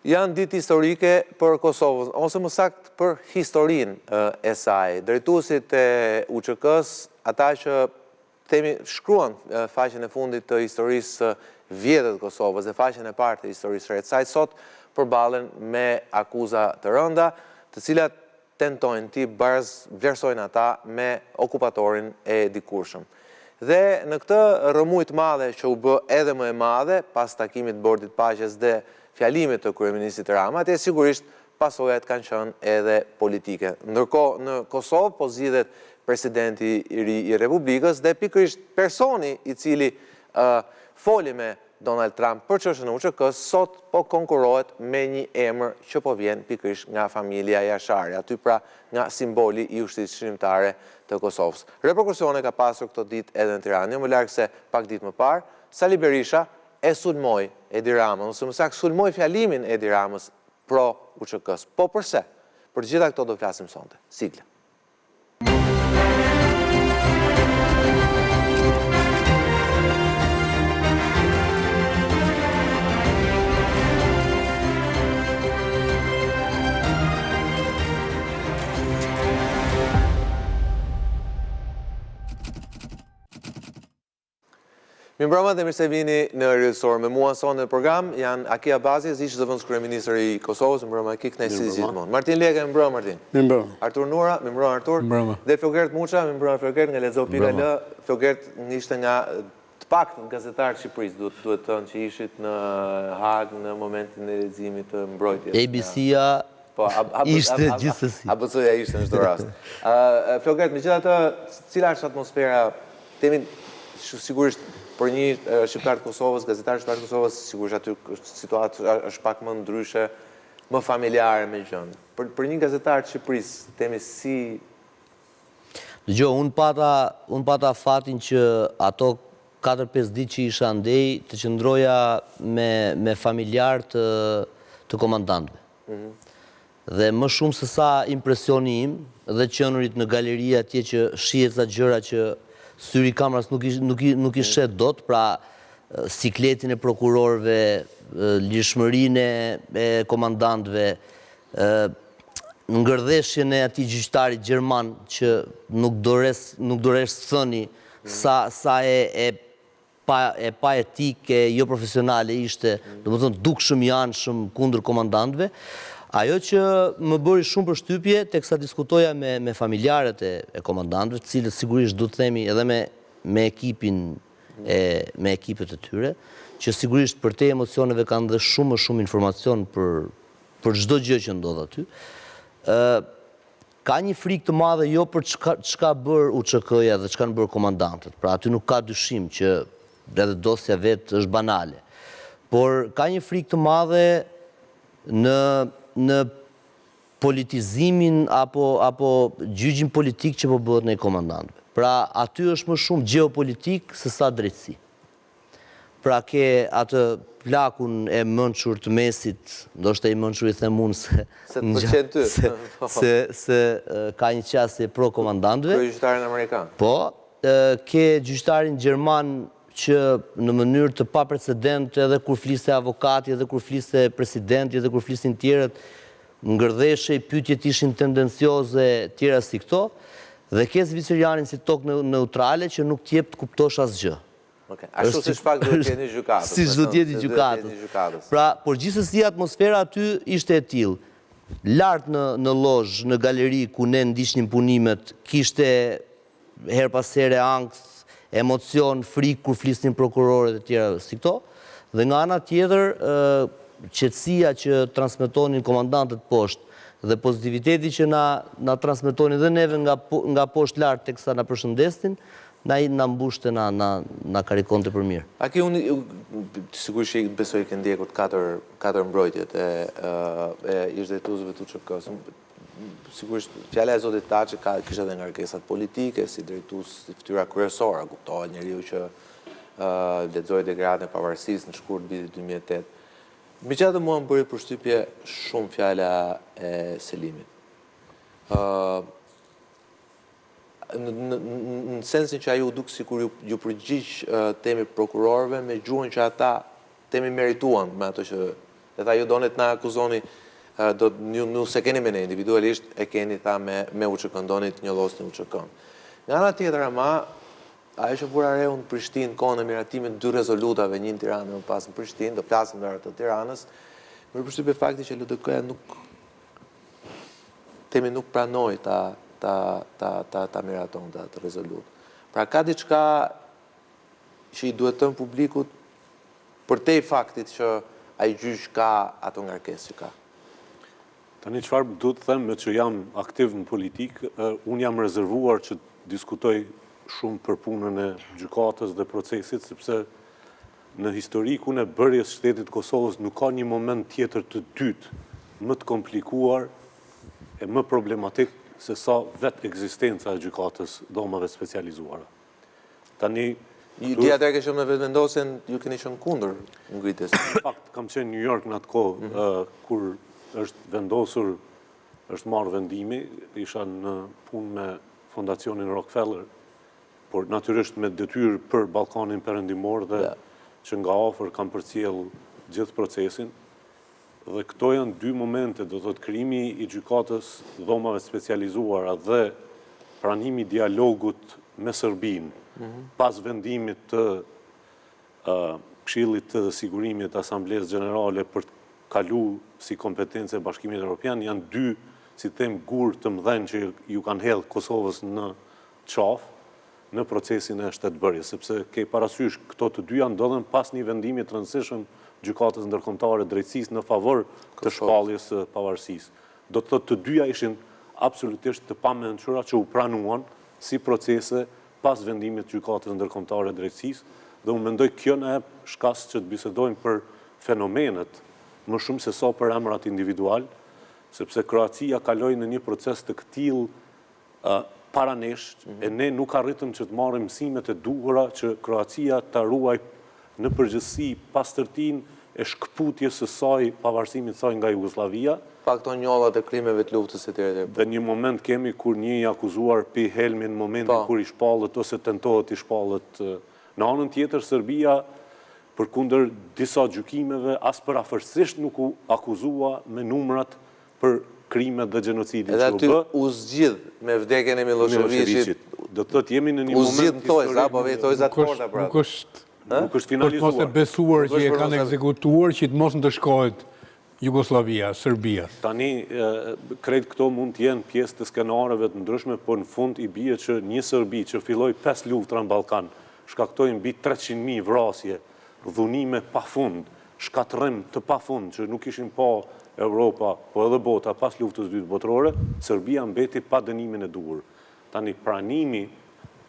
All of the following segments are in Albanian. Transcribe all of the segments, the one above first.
Janë ditë historike për Kosovën, ose më saktë për historinë e saj. Drejtuesit e UÇK-s, ata që shkruan faqen e fundit të historisë vjetër të Kosovës dhe faqen e parë të historisë së saj, sot përballen me akuza të rënda, të cilat tentojnë t'i vlerësojnë ata me okupatorin e dikurshëm. Dhe në këtë rrëmujë të madhe që u bë edhe më e madhe pas takimit të Bordit Paqes dhe fjalimit të kryeministit Rama, atje sigurisht pasojat kanë qenë edhe politike. Ndërkohë në Kosovë po zgjidhet presidenti i ri i Republikës dhe pikërisht personi i cili foli me Donald Trump për çështjen e UÇK-s sot po konkurohet me një emër që po vjen pikërisht nga familja Jashari, aty pra nga simboli i ushtrisë shërimtare të Kosovës. Reperkusione ka pasur këtë ditë edhe në Tiranë, jo më larg se pak ditë më parë, Sali Berisha e sulmoi Edi Ramën, ose më saktë sulmoi fjalimin e Edi Ramës pro UÇK-s. Po përse? Për gjitha këto do flasim sonte. Sigle. Mirëmbrëma dhe mirë se vini në Rrjedhor. Me mua sonë në program janë Aki Abazi, ish zëvendës kryeministër i Kosovës, mirëmbrëma Aki, kënaqësi gjithmonë. Martin Leke, mirëmbrëma Martin. Mirëmbrëma. Artur Nura, mirëmbrëma Artur. Mirëmbrëma. Dhe Flogert Muça, mirëmbrëma Flogert nga Lexo.al. Flogert ishte nga të paktën gazetarët Shqipërisë, duhet thënë që ishit në Hag në momentin e leximit të mbrojtjes. ABC-ja ishte gjithsesi. ABC-ja ishte në çdo rast. Flogert, megjithatë, cila është atmosfera? Themi sigurisht për një shqiptar të Kosovës, gazetar shqiptar të Kosovës, sigurisht aty situata është pak më ndryshe, më familjare me gjën. Për një gazetar të Shqipërisë, themi si... Dëgjoj, unë pata fatin që ato 4-5 ditë që isha ndej të qëndroja me familjar të komandantëve. Dhe më shumë se sa impresioni im dhe qenurit në galeri atje që shihet sa gjëra që syri kameras nuk i shet dot, pra sikletin e prokurorëve, lirshmërinë e komandantëve, ngërdheshjen e atij gjyqtarit gjerman që nuk doresh thëni sa e pa etike, jo profesionale ishte, domethënë dukshëm i anshëm kundër komandantëve. Ajo që më bëri shumë përshtypje teksa diskutoja me familjarët e komandantëve, të cilët sigurisht do të themi edhe me ekipet e tyre, që sigurisht për te emocioneve kanë dhe shumë më shumë informacion për çdo gjë që ndodh aty. Ka një frikë të madhe jo për çka bër UÇK-ja dhe çka kanë bërë komandantët. Pra aty nuk ka dyshim që edhe dosja vetë është banale. Por ka një frikë të madhe në politizimin apo gjyqin politik që po bëhet në komandantëve. Pra aty është më shumë geopolitik se sa drejtësi. Pra ke atë plakun e mençur të mesit, ndoshta i mençur i them unë se ka një qasje pro komandantëve. Pro gjyqtarin amerikan. Po, ke gjyqtarin gjerman që në mënyrë të pa precedent edhe kur fliste avokati, edhe kur fliste presidenti, edhe kur flistin tjerët, ngërdheshej, pyetjet ishin tendencioze, tjera si këto, dhe ke Zvicerianin si tokë neutrale që nuk t'jep të kuptosh asgjë. Ashtu si shpak duhet t'jeni gjykatës. Si duhet t'jeni gjykatës. Pra, por gjithsesi atmosfera aty ishte e tillë. Lart në lozhë, në galeri ku ne ndiqnim punimet, kishte her pas here ankth, emocion, frikë kur flisnin prokurorët e tjera si këto, dhe nga ana tjetër qetësia që transmetonin komandantët poshtë dhe pozitiviteti që na transmetonin dhe neve nga poshtë lart teksa na përshëndesnin, na mbushte na karikonte për mirë. Aki, unë sigurisht që besoj ke ndjekur katër mbrojtjet e ish drejtuesve të UÇK-s. Sigurisht, fjala e Zotit Taçi kishte edhe ngarkesat politike, si drejtues i fytyra kryesore, kuptohet njeriu që lexoi Dekretin e Pavarësisë në shkurt vitit 2008. Megjithatë mua më bëri përshtypje shumë fjala e Selimit. Në sensin që ai u duk sikur ju përgjigj temi prokurorëve me gjuhën që ata temi merituan me ato që tha ju donit na akuzoni, ju se keni me ne individualisht, e keni tha me UÇK-n, donit një losni UÇK-n. Nga ana tjetër ama, ajo që vura re unë Prishtinë kohën e miratimit 2 rezolutave, një në Tiranë dhe më pas në Prishtinë, do flasim në të Tiranës, më përshtypje fakti që LDK-ja nuk pranoi ta miraton të rezolut. Pra ka diçka që i duhet tënë publikut për te i faktit që a i gjysh ka ato ngarkesë që ka. Tani çfarë du të them me që jam aktiv në politikë, unë jam rezervuar që diskutoj shumë për punën e gjykatës dhe procesit, sepse në historikun e bërjes shtetit Kosovës nuk ka një moment tjetër të dytë më të komplikuar e më problematik se sa vetë ekzistenca e gjykatës dhomave specializuara. Tani Dia atëherë kishëm në vetëvendosen, ju keni qenë kundër ngritjes. Në fakt, kam qenë në New York në atë kohë, kur është vendosur, është marrë vendimi, isha në punë me Fondacionin Rockefeller, por natyrisht me detyrë për Ballkanin Perëndimor dhe që nga afër kam përcjell gjithë procesin. Dhe këto janë 2 momente, do thotë krijimi i gjykatës dhomave specializuara dhe pranimi i dialogut me Serbinë, pas vendimit të Këshillit të Sigurimit të Asamblesë Gjenerale për të kalu si kompetencë e Bashkimit Evropian, janë 2, si them, gur të mëdhenj që ju kanë hedhë Kosovës në qafë në procesin e shtetbërjes, sepse ke parasysh këto të 2 janë ndodhen pas një vendimi të rëndësishëm gjykatës ndërkombëtare drejtësisë në favor të shpalljes së pavarësisë. Do të thotë të 2 ishin absolutisht të pamençura që u pranuan si procese pas vendimit të gjykatës ndërkombëtare drejtësisë, dhe unë mendoj kjo na jep shkas që të bisedojmë për fenomenet më shumë se sa për emrat individual, sepse Kroacia kaloi në një proces të këtillë para nesh, e ne nuk arritëm që të marrim mësimet e duhura që Kroacia ta ruaj në përgjithësi pastërtinë e shkputjes së saj, pavarësimit saj nga Jugosllavia. Fakto njollat e krimeve të luftës e tjera. Dhe një moment kemi kur një i akuzuar pi helmin në momentin kur i shpallët ose tentohet i shpallët. Në anën tjetër, Serbia, përkundër disa gjykimeve, as parafërsisht nuk u akuzua me numrat për krimet dhe gjenocidin që u bë. Edhe aty u zgjidh me vdekjen e Miloševićit. Do të thotë jemi në një moment historik. U zgjidh thojza, apo thojza të forta pra. Nuk është finalizuar. Mos e besuar që e kanë ekzekutuar që të mos ndëshkohet Jugoslavia, Serbia. Tani, krejt këto mund të jenë pjesë të skenareve të ndryshme, por në fund i bie që një Serbi që filloi 5 luftra në Ballkan, shkaktojnë mbi 300.000 vrasje, dhunime pafund, shkatërrim të pafund që nuk ishin pa Europa, po edhe bota pas luftës së dytë botërore, Serbia mbeti pa dënimin e duhur. Tani pranimi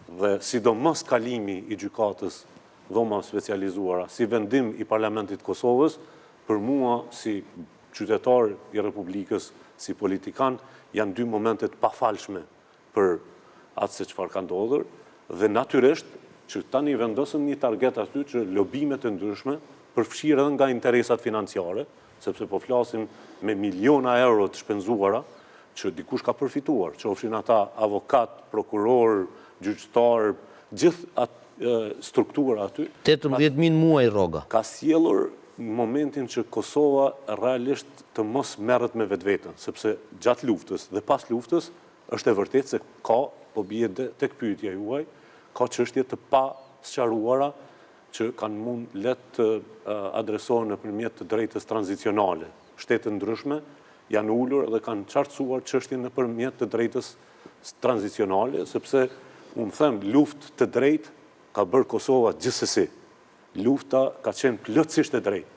dhe sidomos kalimi i gjykatës dhoma specializuara si vendim i Parlamentit Kosovës, për mua si qytetar i Republikës, si politikan, janë 2 momentet pafalshme për atë se çfarë ka ndodhur, dhe natyrisht që tani vendosëm një target aty që lobimet e ndryshme përfshirë edhe nga interesat financiare, sepse po flasim me miliona euro të shpenzuara që dikush ka përfituar, qofshin ata avokat, prokuror, gjyqtar, gjithë atë struktura aty. 18.000 muaj rroga. Ka sjellur në momentin që Kosova realisht të mos merret me vetveten, sepse gjatë luftës dhe pas luftës është e vërtetë se ka, po bie tek pyetja juaj, ka çështje të pa sqaruara që kanë mund letë adresohen nëpërmjet të drejtës tranzicionale. Shtete ndryshme janë ulur dhe kanë qartësuar çështjen nëpërmjet të drejtës tranzicionale, sepse unë them luftë të drejtë ka bërë Kosova gjithsesi. Lufta ka qenë plotësisht e drejtë,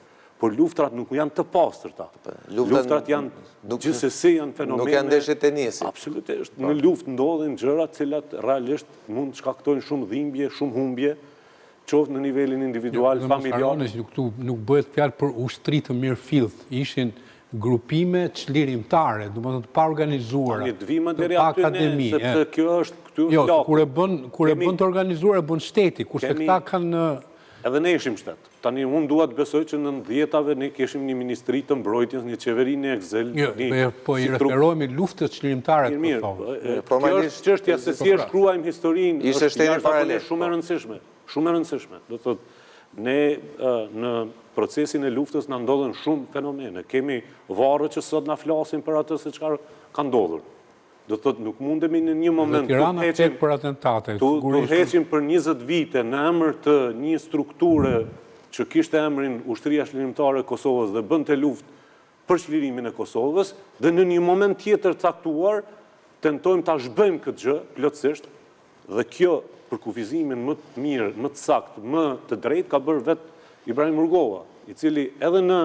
por luftrat nuk janë të pastërta. Luftrat janë gjithsesi janë fenomene. Nuk janë ndeshje tenisi. Absolutisht. Në luftë ndodhin gjëra të cilat realisht mund të shkaktojnë shumë dhimbje, shumë humbje, qoftë në nivelin individual, familjar. Nuk bëhet fjalë për ushtri të mirëfillt, ishin grupime çlirimtare, domethënë të pa organizuara. Një dvima deri aty ne, sepse kjo është këtu jo, kur e bën të organizuar e bën shteti, kurse këta kanë edhe ne ishim shtet. Tani unë dua të besoj që në 90-tave ne kishim një ministri të mbrojtjes, një qeveri në Excel. Po i referohemi luftës çlirimtare të Kosovës. Kjo është çështja se si e shkruajmë historinë, ishte shteti paralel. Shumë e rëndësishme. Shumë e rëndësishme. Do thotë ne në procesin e luftës në ndodhen shumë fenomene. Kemi varë që sot në flasin për atë se çfarë ka ndodhur. Do të thotë nuk mundemi në një moment të heqim për 20 vite në emër të një strukture që kishte emrin Ushtria Çlirimtare e Kosovës dhe bënte luftë për çlirimin e Kosovës, dhe në një moment tjetër caktuar tentojmë ta zhbëjmë këtë gjë plotësisht, dhe kjo për kufizimin më të mirë, më të saktë, më të drejtë ka bërë vetë Ibrahim Rugova, i cili edhe në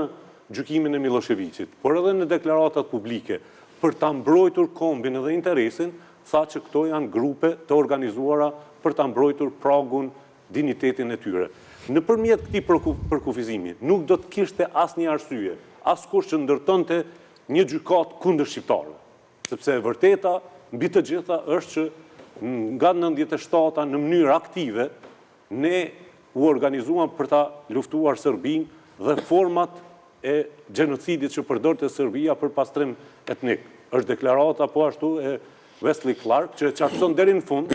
gjykimin e Miloševićit, por edhe në deklaratat publike, për ta mbrojtur kombin edhe interesin, tha që këto janë grupe të organizuara për ta mbrojtur pragun, dinitetin e tyre. Nëpërmjet këtij përkufizimi, nuk do të kishte asnjë arsye, askush që ndërtonte një gjykat kundër shqiptarëve. Sepse e vërteta, mbi të gjitha, është që nga 97-a në mënyrë aktive, ne u organizuam për ta luftuar Serbinë dhe format e gjenocidit që përdorte Serbia për pastrim etnik. Është deklarata po ashtu e Wesley Clark, që qartëson deri në fund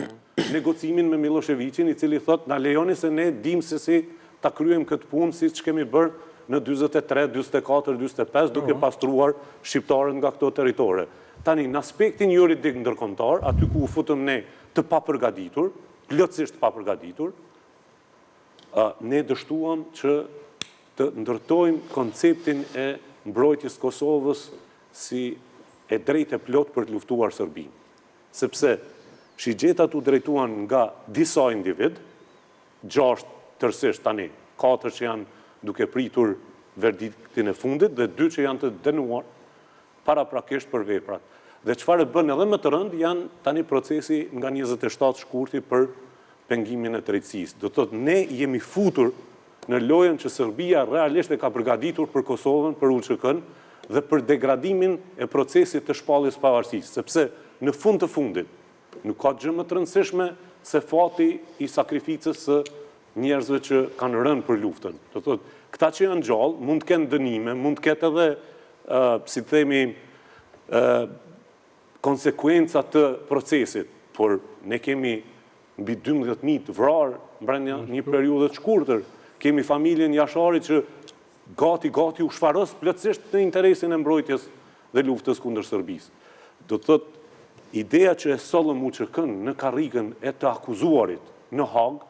negocimin me Miloševićin, i cili thot, na lejoni se ne dim se si ta kryejmë këtë punë, si që kemi bërë në 43, 44, 45, duke pastruar shqiptarët nga këto territore. Tani, në aspektin juridik ndërkombëtar, aty ku u futëm ne të papërgatitur, plotësisht papërgatitur, ne dështuam që të ndërtojmë konceptin e mbrojtjes Kosovës si e drejtë e plot për të luftuar Serbinë. Sepse shigjetat u drejtuan nga disa individ, 6 tërësisht tani, 4 që janë duke pritur verdiktin e fundit dhe 2 që janë të dënuar paraprakisht për veprat. Dhe çfarë bën edhe më të rënd janë tani procesi nga 27 shkurti për pengimin e drejtësisë. Do të thotë ne jemi futur në lojën që Serbia realisht e ka përgatitur për Kosovën, për UÇK-n dhe për degradimin e procesit të shpalljes pavarësisë, sepse në fund të fundit nuk ka gjë më të rëndësishme se fati i sakrificës së njerëzve që kanë rënë për luftën. Do të thotë, këta që janë gjallë mund të kenë dënime, mund të ketë edhe, si të themi, konsekuenca të procesit, por ne kemi mbi 12.000 të vrarë brenda një periudhe të shkurtër. Kemi familjen Jashari që gati u shfaros plotësisht në interesin e mbrojtjes dhe luftës kundër Serbisë. Do të thotë, ideja që e sollëm UÇK-n në karrikën e të akuzuarit në Hag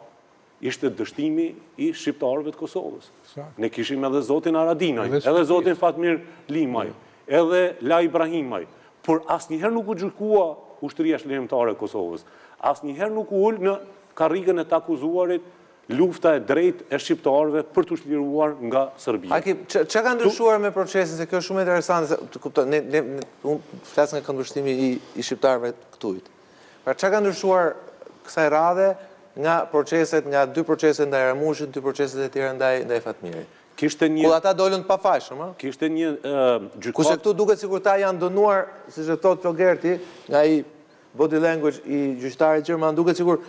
ishte dështimi i shqiptarëve të Kosovës. Ne kishim edhe zotin Aradinaj, edhe zotin Fatmir Limaj, edhe La Ibrahimaj, por asnjëherë nuk u gjykua Ushtria Çlirimtare e Kosovës. Asnjëherë nuk u ul në karrikën e të akuzuarit lufta e drejtë e shqiptarëve për të çliruar nga Serbia. Çka ka ndryshuar me procesin, se kjo është shumë interesante, unë flas nga këndvështrimi i shqiptarëve këtu. Pra çka ka ndryshuar kësaj radhe nga proceset, nga 2 proceset ndaj Ramushit, 2 proceset e tjera ndaj Fatmirit? Ku ata dolën pa fajshëm, a? Kishte një gjykat... Kurse këtu duket sikur ta janë dënuar, siç e thot Flogerti, nga i body language i gjyqtarit gjerman, duket sikur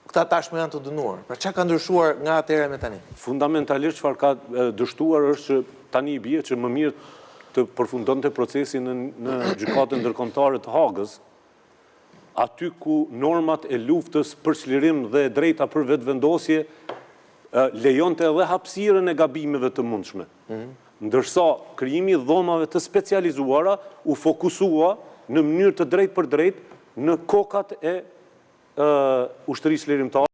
këta tashmë janë të dënuar. Pra çka ka ndryshuar nga atëherë me tani? Fundamentalisht çfarë ka dështuar është që tani i bie që më mirë të përfundonte procesin në gjykatën ndërkombëtare të Hagës, aty ku normat e luftës për çlirim dhe drejta për vetëvendosje lejonte edhe hapësirën e gabimeve të mundshme. Ndërsa krijimi i dhomave të specializuara u fokusua në mënyrë të drejtë për drejtë në kokat e ushtrisë çlirimtare